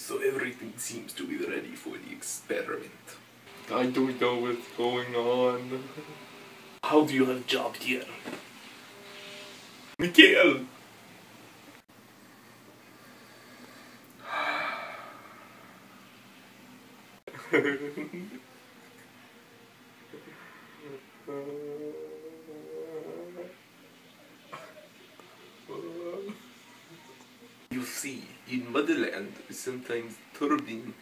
So everything seems to be ready for the experiment. I don't know what's going on. How do you have a job here? Mikael! You see, in Motherland, sometimes turbine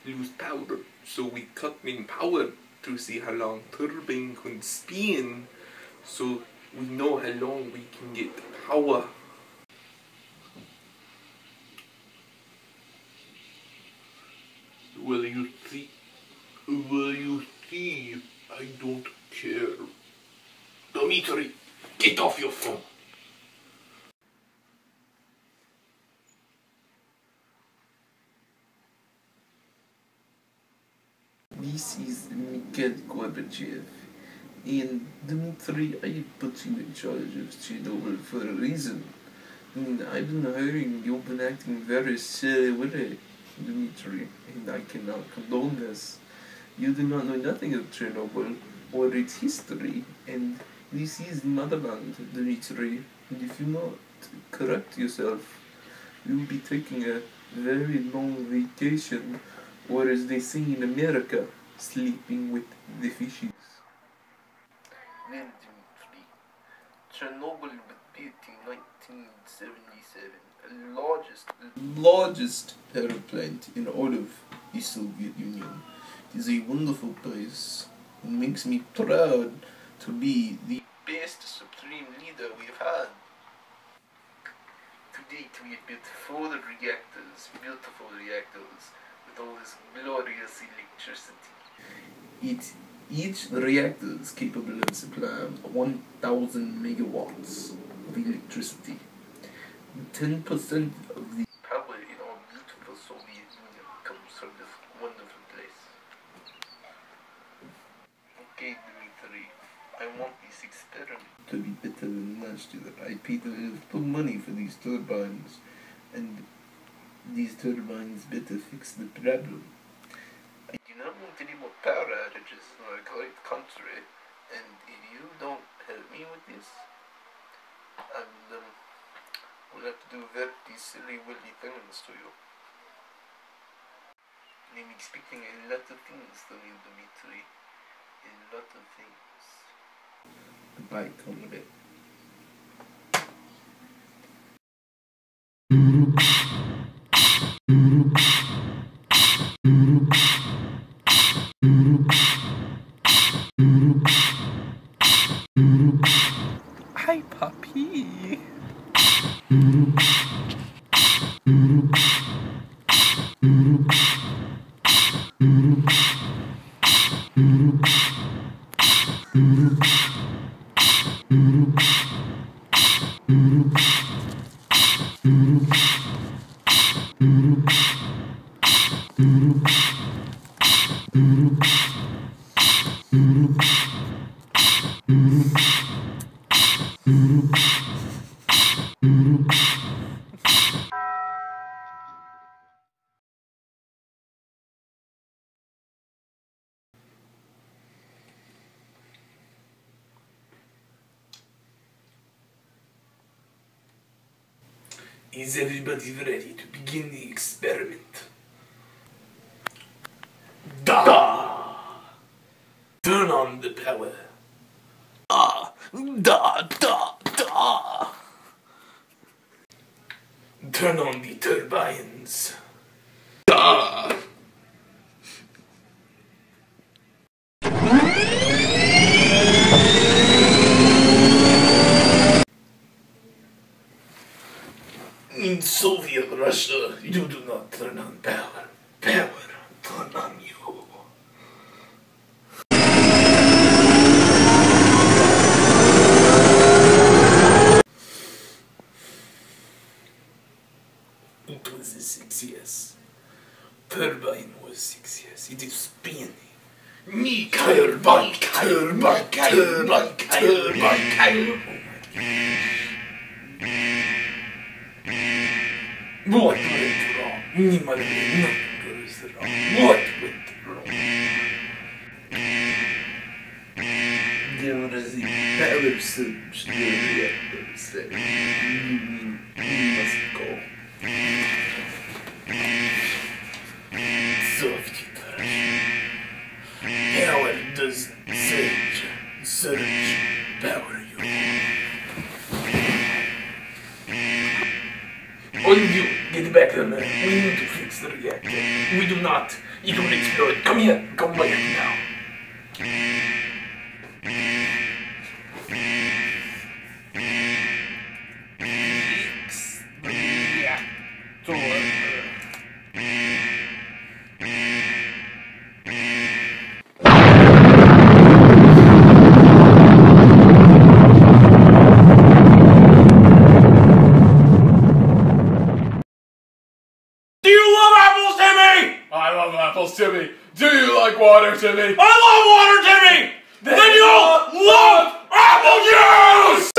lose power, so we cut in power to see how long turbine can spin, so we know how long we can get power. Will you see, I don't care. Dmitri, get off your phone. This is Mikhail Gorbachev, and Dmitry, I put you in charge of Chernobyl for a reason. And I've been hearing you've been acting very silly with it, Dmitry, and I cannot condone this. You do not know nothing of Chernobyl or its history, and this is motherland, Dmitry, and if you not correct yourself, you will be taking a very long vacation, or as they say in America, sleeping with the fishes. Well, Dmitry, Chernobyl was built in 1977, the largest power plant in all of the Soviet Union. It is a wonderful place. It makes me proud to be the best supreme leader we've had. To date, we have built 4 reactors, beautiful reactors, with all this glorious electricity. Each reactor is capable of supplying 1,000 megawatts of electricity. 10% of the power in our beautiful Soviet Union comes from this wonderful place. Okay, Dmitry, I want this experiment to be better than last year. I paid a little money for these turbines, and these turbines better fix the problem. I do not want any more power outages in our great country, and if you don't help me with this, we'll have to do very silly willy things to you. I'm expecting a lot of things from you, Dmitry. A lot of things. Goodbye, comrade. Hi, puppy. Is everybody ready to begin the experiment? Da! Turn on the power. Da! Turn on the turbines. Da! In Soviet Russia, you do not turn on power. Power turn on you. It was a success. Turbine was success. It is spinning. Turbine. What went wrong? nothing goes wrong. What went wrong? There was a power surge to the reactor, so we must go. Soviet Russia. Power doesn't surge, power you. All of you, get back on there. We need to fix the reactor. We do not. It will explode. Come here. Come back now. Fix the reactor. Do you love apples, Timmy? I love apples, Timmy. Do you like water, Timmy? I love water, Timmy! Then you love apple juice!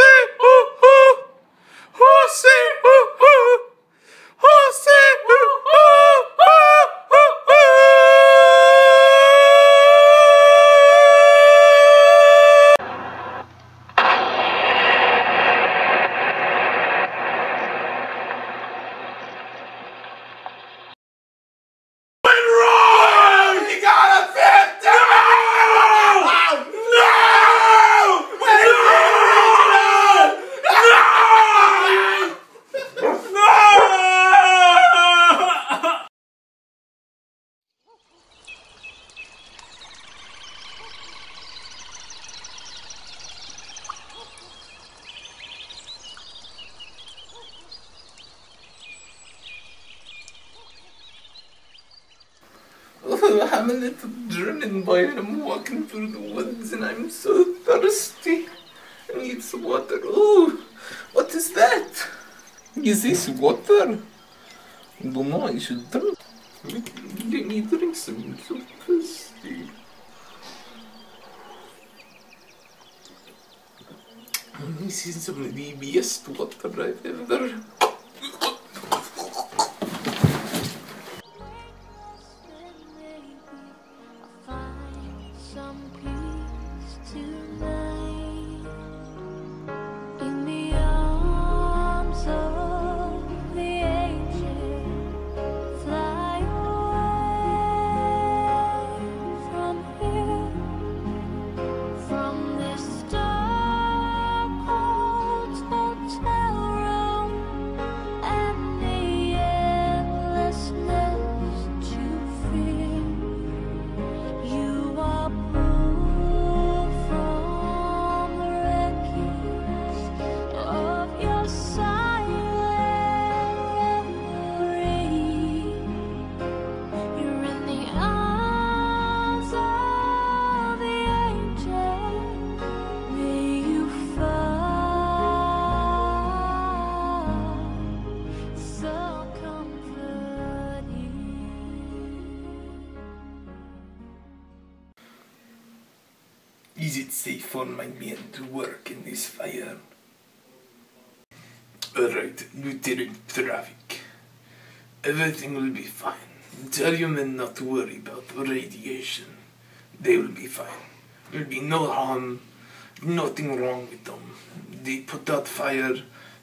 Oh, I'm a little German boy and I'm walking through the woods and I'm so thirsty. I need some water. Oh, what is that? Is this water? I don't know, I should drink. Let me drink some. I'm so thirsty. This is some of the best water I've ever. Is it safe for my men to work in this fire? Alright, Lieutenant Traffic. Everything will be fine. Tell your men not to worry about the radiation. They will be fine. There will be no harm, nothing wrong with them. They put out fire,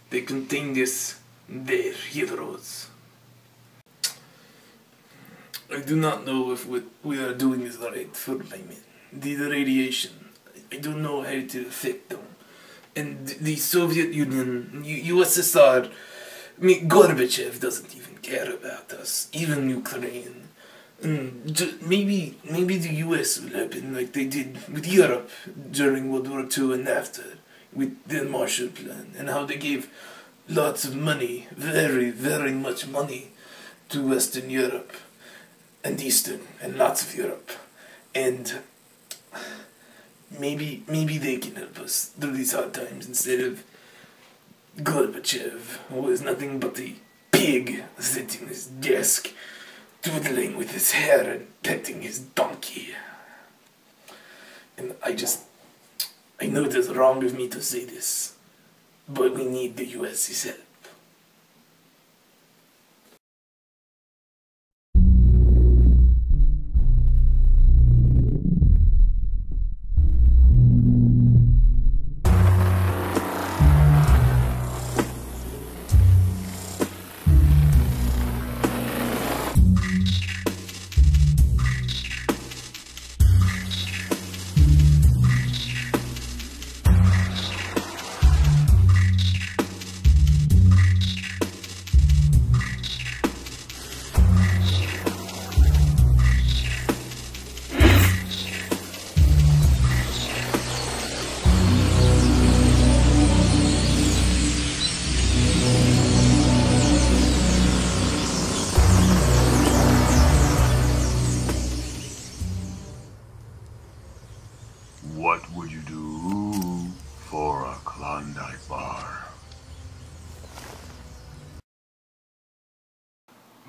they contain this, they're heroes. I do not know if what we are doing is right for my men. The radiation, I don't know how to affect them. And the Soviet Union, USSR, I mean, Gorbachev doesn't even care about us, even Ukraine. Maybe the US will happen like they did with Europe during World War II and after, with the Marshall Plan, and how they gave lots of money, very, very much money, to Western Europe, and Eastern, and lots of Europe. And maybe they can help us through these hard times instead of Gorbachev, who is nothing but a pig sitting at his desk, twiddling with his hair and petting his donkey. And I know it is wrong of me to say this, but we need the US's help.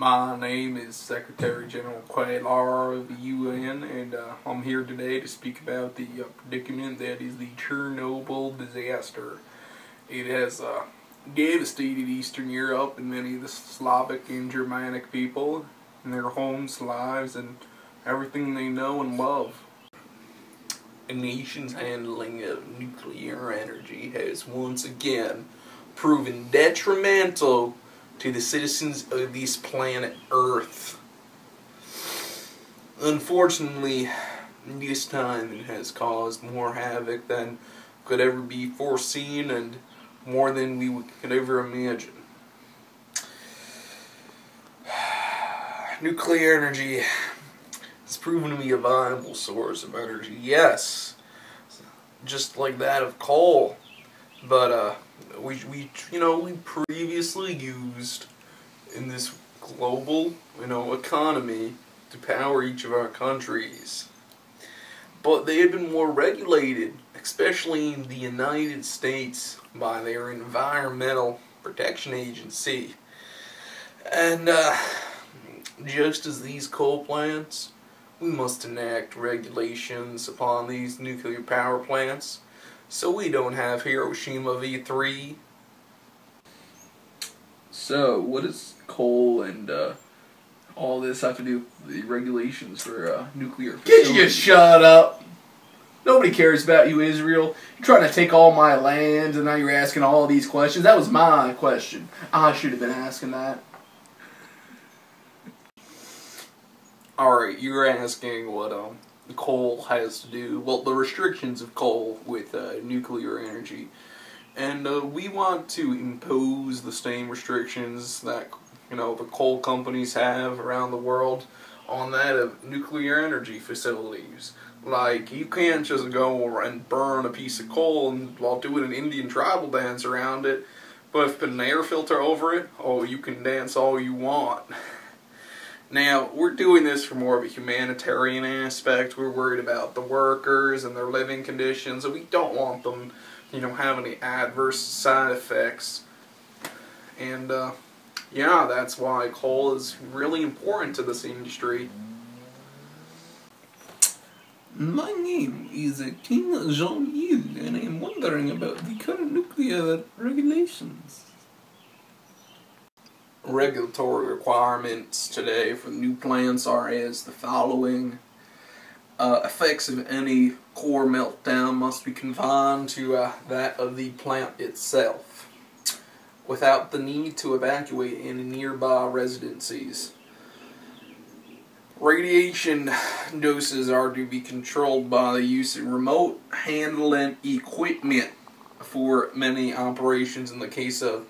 My name is Secretary General Quaylar of the UN, and I'm here today to speak about the predicament that is the Chernobyl disaster. It has devastated Eastern Europe and many of the Slavic and Germanic people and their homes, lives, and everything they know and love. A nation's handling of nuclear energy has once again proven detrimental to the citizens of this planet Earth. Unfortunately, this time it has caused more havoc than could ever be foreseen and more than we could ever imagine. Nuclear energy has proven to be a viable source of energy, yes, just like that of coal, but we previously used in this global, economy to power each of our countries. But they had been more regulated, especially in the United States, by their Environmental Protection Agency. And just as these coal plants, we must enact regulations upon these nuclear power plants so we don't have Hiroshima v3. So, what does coal and all this have to do with the regulations for nuclear facilities? Could you shut up? Nobody cares about you, Israel. You're trying to take all my land, and now you're asking all these questions. That was my question. I should have been asking that. Alright, you're asking what coal has to do, well, the restrictions of coal with nuclear energy. And we want to impose the same restrictions that, the coal companies have around the world on that of nuclear energy facilities. Like, you can't just go and burn a piece of coal and while doing an Indian tribal dance around it, but if you put an air filter over it, oh, you can dance all you want. Now, we're doing this for more of a humanitarian aspect. We're worried about the workers and their living conditions, and we don't want them, have any adverse side effects. And, yeah, that's why coal is really important to this industry. My name is King Jean-Yves, and I'm wondering about the current nuclear regulations. Regulatory requirements today for new plants are as the following. Effects of any core meltdown must be confined to that of the plant itself, without the need to evacuate any nearby residencies. Radiation doses are to be controlled by the use of remote handling equipment for many operations in the case of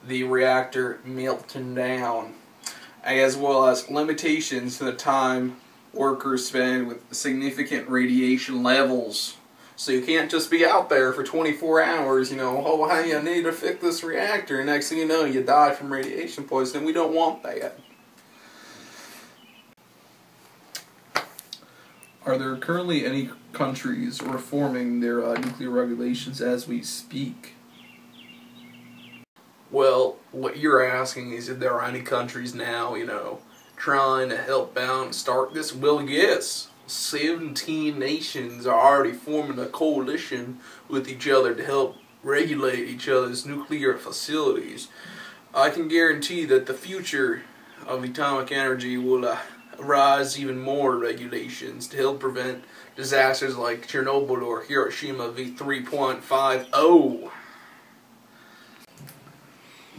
the reactor melting down, as well as limitations to the time workers spend with significant radiation levels. So you can't just be out there for 24 hours, oh, hey, I need to fix this reactor, and next thing you know, you die from radiation poisoning. We don't want that. Are there currently any countries reforming their nuclear regulations as we speak? Well, what you're asking is if there are any countries now, trying to help out and start this? Well, yes. 17 nations are already forming a coalition with each other to help regulate each other's nuclear facilities. I can guarantee that the future of atomic energy will rise even more regulations to help prevent disasters like Chernobyl or Hiroshima v3.50.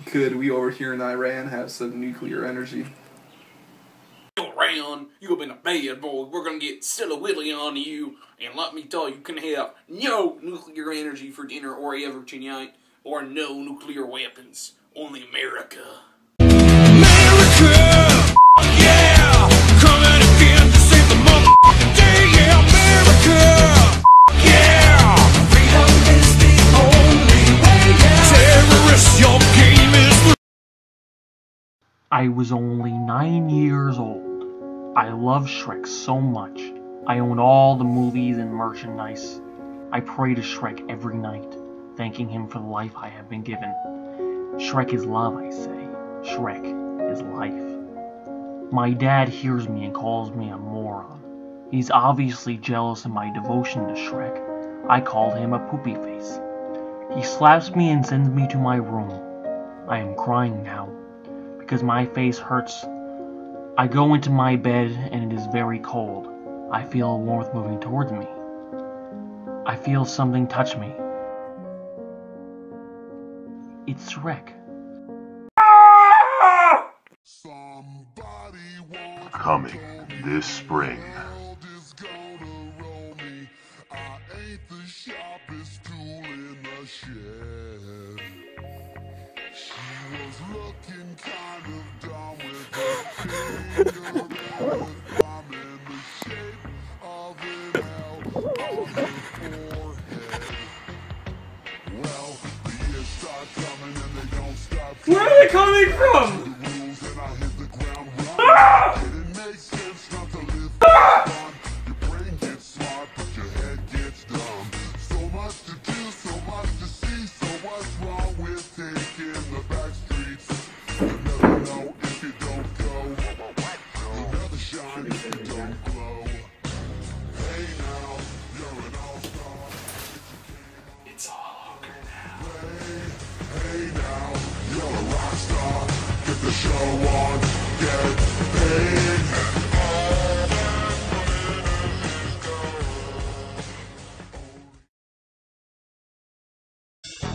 Could we over here in Iran have some nuclear energy? Iran, you've been a bad boy. We're gonna get Stella Willie on you, and let me tell you, you can have no nuclear energy for dinner or ever tonight, or no nuclear weapons. Only America. America, yeah, coming again to save the motherfucking day, yeah, America, yeah, freedom is the only way, yeah, terrorists, your game is. I was only 9 years old. I love Shrek so much. I own all the movies and merchandise. I pray to Shrek every night, thanking him for the life I have been given. Shrek is love, I say. Shrek is life. My dad hears me and calls me a moron. He's obviously jealous of my devotion to Shrek. I called him a poopy face. He slaps me and sends me to my room. I am crying now, because my face hurts. I go into my bed and it is very cold. I feel warmth moving towards me. I feel something touch me. It's Shrek. Coming this spring. Where are they coming from? Ah! Ah! It's all over now. Hey now, you're a rock star. Get the show on, get paid.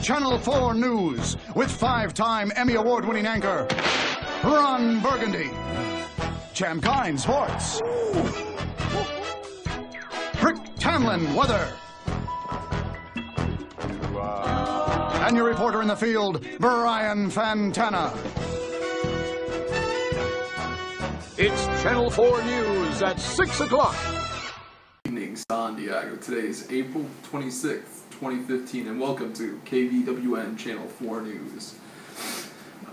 Channel 4 News with 5-time Emmy Award-winning anchor Ron Burgundy. Chamkine Sports. Rick Tamlin Weather. And your reporter in the field, Brian Fantana. It's Channel 4 News at 6 o'clock. Good evening, San Diego. Today is April 26th, 2015, and welcome to KVWN Channel 4 News.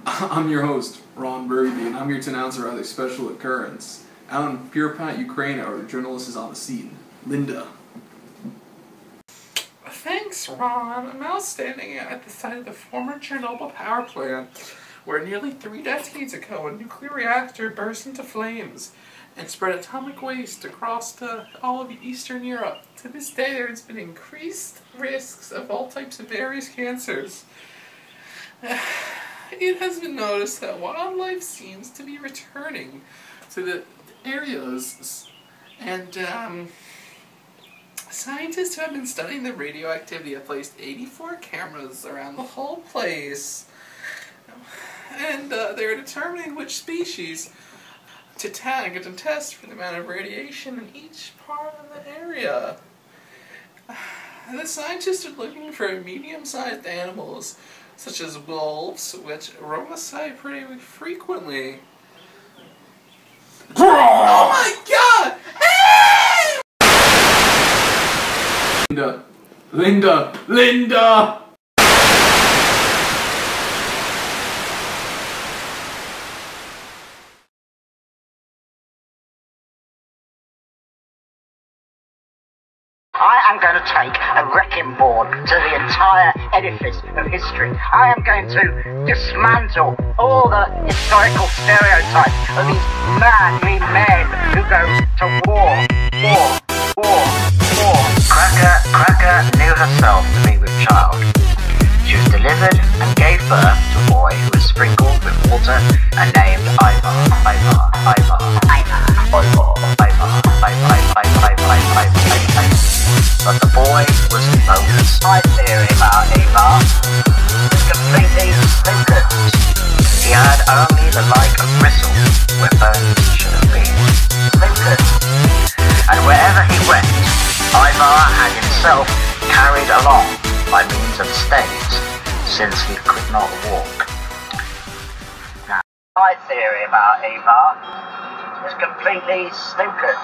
I'm your host, Ron Burgundy, and I'm here to announce a rather special occurrence. Out in Pirpat, Ukraine, our journalist is on the scene. Linda. Thanks, Ron. I'm now standing at the site of the former Chernobyl power plant, where nearly 3 decades ago a nuclear reactor burst into flames and spread atomic waste across all of Eastern Europe. To this day, there has been increased risks of all types of various cancers. It has been noticed that wildlife seems to be returning to the areas, and scientists who have been studying the radioactivity have placed 84 cameras around the whole place, and they're determining which species to tag and to test for the amount of radiation in each part of the area. The scientists are looking for medium-sized animals, such as wolves, which romicide pretty frequently. Oh my god! Linda! I am going to take a wrecking ball to the entire edifice of history. I am going to dismantle all the historical stereotypes of these manly men who go to war. Cracker knew herself to be with child. She was delivered and gave birth to a boy who was sprinkled with water and named Ivar. But the boy was bogus. My theory about Ivar was completely stupid. He had only the like of bristles where bones should have been. Stupid. And wherever he went, Ivar had himself carried along by means of staves, since he could not walk. Now, my theory about Ivar was completely stupid.